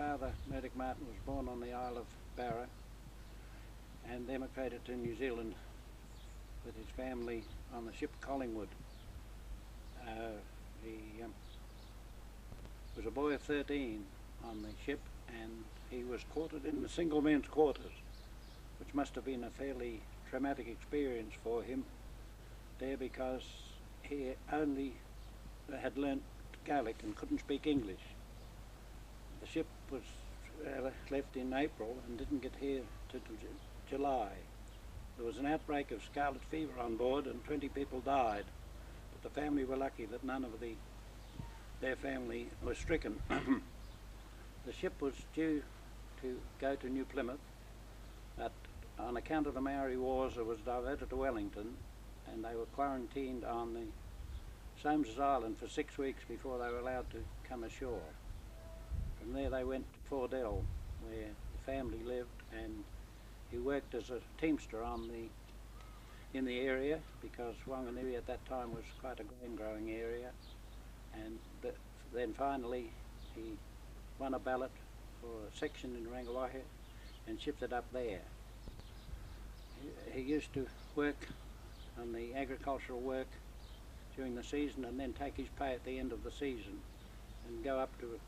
father, Murdoch Martin, was born on the Isle of Barra and emigrated to New Zealand with his family on the ship Collingwood. He was a boy of 13 on the ship, and he was quartered in the single men's quarters, which must have been a fairly traumatic experience for him there, because he only had learnt Gaelic and couldn't speak English. The ship was left in April and didn't get here till July. There was an outbreak of scarlet fever on board and 20 people died, but the family were lucky that none of their family was stricken. The ship was due to go to New Plymouth, but on account of the Maori Wars it was diverted to Wellington, and they were quarantined on the Soames's Island for 6 weeks before they were allowed to come ashore. From there they went to Fordell, where the family lived, and he worked as a teamster in the area, because Wanganui at that time was quite a grain growing area. And then finally he won a ballot for a section in Rangiwahia and shifted up there. He used to work on the agricultural work during the season and then take his pay at the end of the season and go up to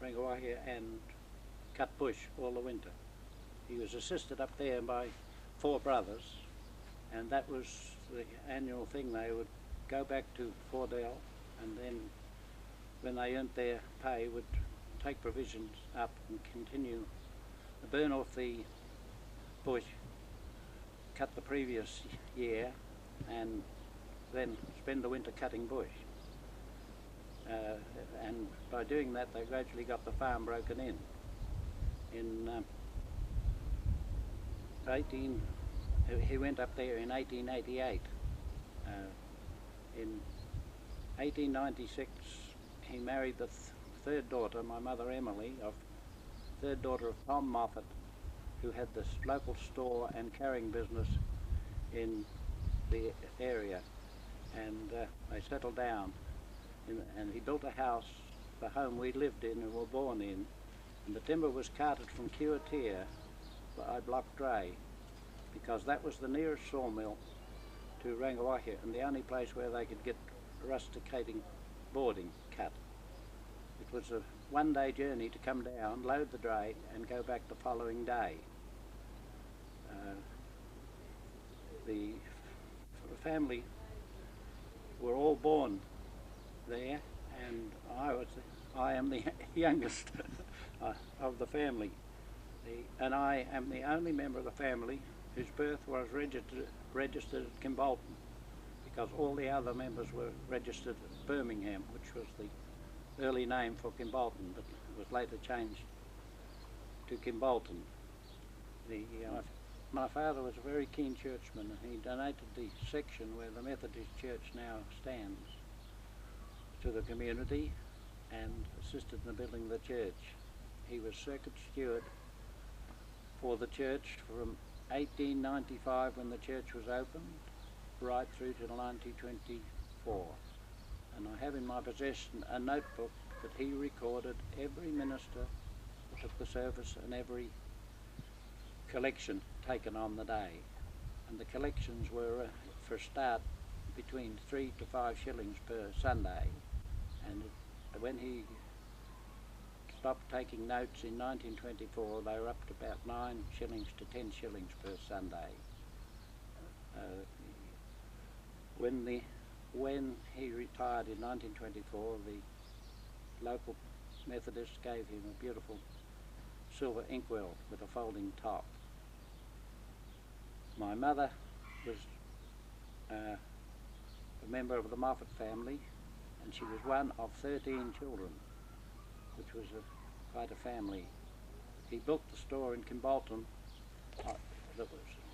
Rangiwahia and cut bush all the winter. He was assisted up there by 4 brothers, and that was the annual thing. They would go back to Fordell, and then when they earned their pay would take provisions up and continue to burn off the bush, cut the previous year, and then spend the winter cutting bush. And by doing that they gradually got the farm broken in. He went up there in 1888. In 1896 he married the third daughter, my mother Emily, third daughter of Tom Moffat, who had this local store and carrying business in the area, and they settled down, and he built a house, the home we lived in and were born in, and the timber was carted from Kiwatia by block dray, because that was the nearest sawmill to Rangiwahia and the only place where they could get rusticating boarding cut. It was a one-day journey to come down, load the dray and go back the following day. The family were all born there, and I am the youngest of the family, and I am the only member of the family whose birth was registered at Kimbolton, because all the other members were registered at Birmingham, which was the early name for Kimbolton, but it was later changed to Kimbolton. My father was a very keen churchman, and he donated the section where the Methodist Church now stands to the community and assisted in the building of the church. He was circuit steward for the church from 1895, when the church was opened, right through to 1924. And I have in my possession a notebook that he recorded every minister that took the service and every collection taken on the day. And the collections were, for a start, between 3 to 5 shillings per Sunday. And when he stopped taking notes in 1924, they were up to about 9 shillings to 10 shillings per Sunday. When he retired in 1924, the local Methodists gave him a beautiful silver inkwell with a folding top. My mother was a member of the Moffat family, and she was one of 13 children, which was quite a family. He built the store in Kimbolton that was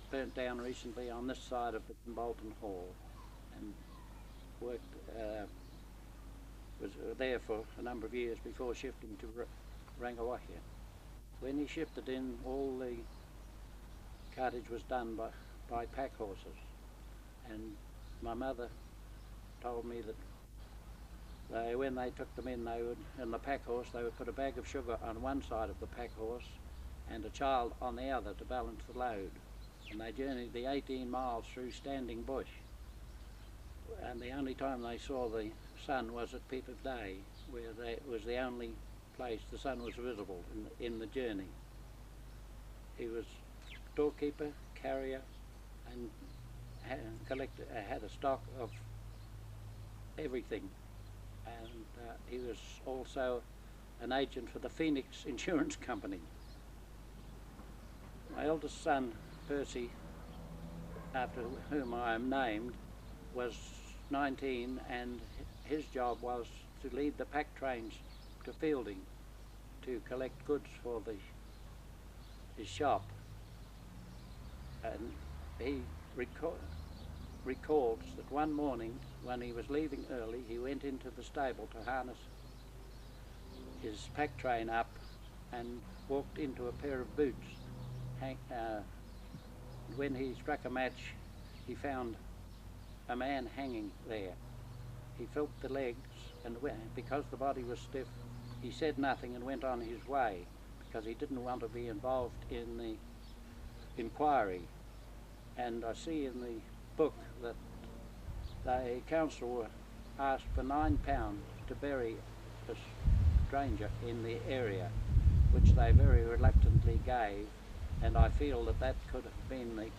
burnt down recently on this side of the Kimbolton Hall, and was there for a number of years before shifting to Rangiwahia. When he shifted in, all the cartage was done by pack horses, and my mother told me that when they took them in, in the pack horse, they would put a bag of sugar on one side of the pack horse and a child on the other to balance the load. And they journeyed the 18 miles through standing bush. And the only time they saw the sun was at peep of day, where it was the only place the sun was visible in the journey. He was storekeeper, carrier, and had a stock of everything. And he was also an agent for the Phoenix Insurance Company. My eldest son, Percy, after whom I am named, was 19, and his job was to lead the pack trains to Fielding to collect goods for his shop. And he recalls that one morning when he was leaving early, he went into the stable to harness his pack train up and walked into a pair of boots. When he struck a match, he found a man hanging there. He felt the legs, and because the body was stiff, he said nothing and went on his way, because he didn't want to be involved in the inquiry. And I see in the book that the council were asked for £9 to bury a stranger in the area, which they very reluctantly gave, and I feel that that could have been the